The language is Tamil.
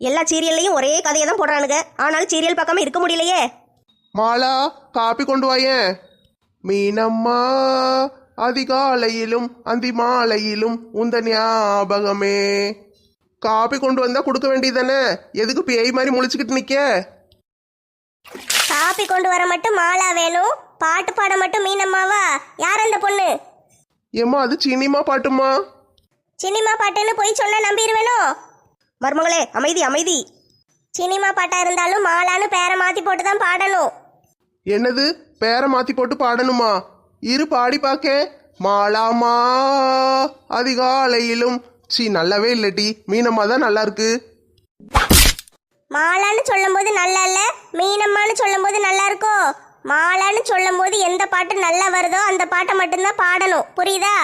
எல்லா சீரியல்லையும் ஒரே கதையை தான் போடுறானுங்க. ஆனாலும் சீரியல் பார்க்காம இருக்க முடியலையே. மாலா, காப்பி கொண்டு வாயேன். மீனம்மா, அதிகாலையிலும் அந்தி மாலையிலும் உந்த ஞாபகமே. காப்பி கொண்டு வந்தா கொடுக்க வேண்டியதானே? எதுக்கு பேய் மாதிரி முழிச்சுக்கிட்டு நிக்க? காப்பி கொண்டு வர மட்டும் மாலா வேணும், பாட்டு பாட மட்டும் மீனம்மாவா? யார் அந்த பொண்ணு? ஏம்மா, அது சினிமா பாட்டுமா. சினிமா பாட்டுன்னு போய் சொன்னா நம்பிடுவேனோ? மருமகளே, அமைதி அமைதி. சினிமா பாட்டா இருந்தாலும் மாலான்னு பேரை மாத்தி போட்டு தான் பாடணும். என்னது, பேரை மாத்தி போட்டு பாடணுமா? இரு பாடி பாக்க. மாலாமா, அதிகாலையிலும். நல்லாவே இல்லட்டி, மீனம்மா தான் நல்லா இருக்கு. மாலான்னு சொல்லும் போது நல்லா இல்ல, மீனம்மான்னு சொல்லும் போது நல்லா இருக்கோ? மாலான்னு சொல்லும் போது எந்த பாட்டு நல்லா வருதோ அந்த பாட்டை மட்டும்தான் பாடணும், புரியுதா?